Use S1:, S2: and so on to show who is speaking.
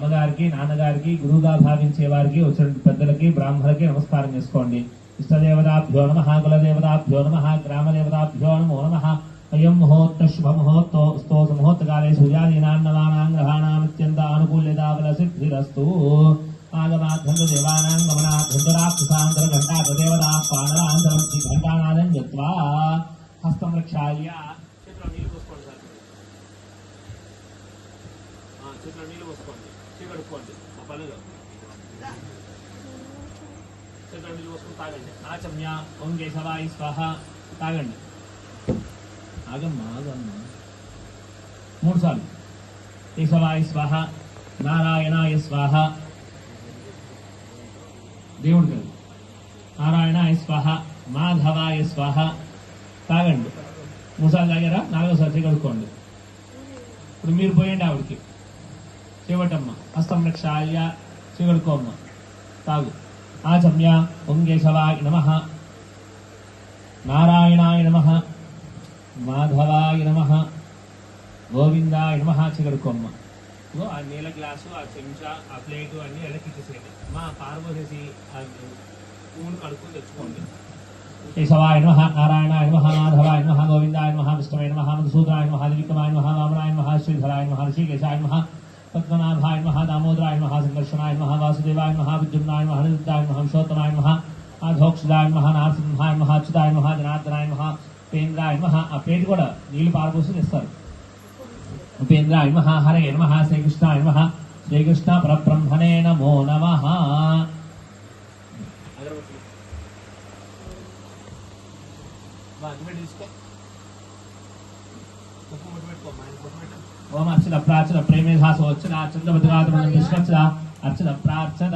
S1: అమ్మగారికి నాన్నగారికి గురువుగా భావించే వారికి వచ్చిన పెద్దలకి బ్రాహ్మణులకి నమస్కారం చేసుకోండి. ఇష్టదేవతాభ్యో నమః, కులదేవతాభ్యో నమః, గ్రామదేవతాభ్యో నమో నమః. అయం ముహూర్త శుభ ముహూర్తో ముహూర్తకాలే సూర్యాదీనాం గ్రహాణాం అత్యంత అనుకూల్యతాఫల సిద్ధిరస్తు. ఆగమాధ్యంత దేవానాం గమనాధ్యంతరాక్షసాంతర ఘంటాదేవతా పానరాంతరం శ్రీ ఘంటానాదం యత్వా హస్తం రక్షాల్య. చేతిలో నీళ్ళు పోసుకోండి సార్, చేతిలో నీళ్ళు పోసుకోండి, చీకడుకోండి ఆ పనులు. చేతిలో నీళ్ళు పోసుకొని తాగండి. ఆచమ్య ఓం కేశవాయ స్వాహ. తాగండి. ఆగమ్మా ఆగమ్మా. 3 సార్లు. కేశవాయ స్వాహ, నారాయణాయ స్వాహ. దేవుడు గారు నారాయణాయ స్వాహ, మాధవాయ స్వాహ. తాగండి. 3 సార్లు తాగారా? 4వ సారి కడుక్కోండి. ఇప్పుడు మీరు పోయండి ఆవిడికి. చేపట్టమ్మ హస్తం రక్షాల్య. చేకడుకోమ్మ. తాగు. ఆచమ్య ఓం కేశవాయ నమః, నారాయణాయ నమః, మాధవాయ నమః, గోవిందాయ నమః. చేకడుకోమ్మ. ఆ నీళ్ళ గ్లాసు, ఆ చెంచా, ఆ ప్లేటు అన్ని ఎలక్కిచ్చేసేయండి. మా పారబోసేసి ఆ పూలు కడుక్కొని తెచ్చుకోండి. కేశవాయ నమః, నారాయణాయ నమః, మాధవాయ నమః, గోవిందాయ నమః, విష్ణువే నమః, మధుసూదనాయ నమః, దివిక్రమాయ నమః, వామనాయ నమః, శ్రీధరాయ నమః, ఋషికేశాయ నమః, పద్మనాభాయ నమః, దామోదరాయ నమః, సంకర్షణాయ నమః, వాసుదేవాయ నమః, విద్యుమ్నాయ నమః, నిరుద్ధాయ నమః, విశ్వోత్తమాయ నమః, ఆధోక్షదాయ నమః, నారసింహాయ నమః, అచ్యుతాయ నమః, జనార్దనాయ నమః, ఉపేంద్రాయ నమః. ఆ పేరు కూడా నీళ్లు పారబోసి తెస్తారు. ఉపేంద్రాయ నమః, హరయే నమః, శ్రీకృష్ణాయ నమః, శ్రీకృష్ణ పరబ్రహ్మణే నమో నమః. ఓం అర్చన ప్రార్చన ప్రేమే ధాసో అర్చన చంద్రభద్రాత్మ అర్చన ప్రార్చన.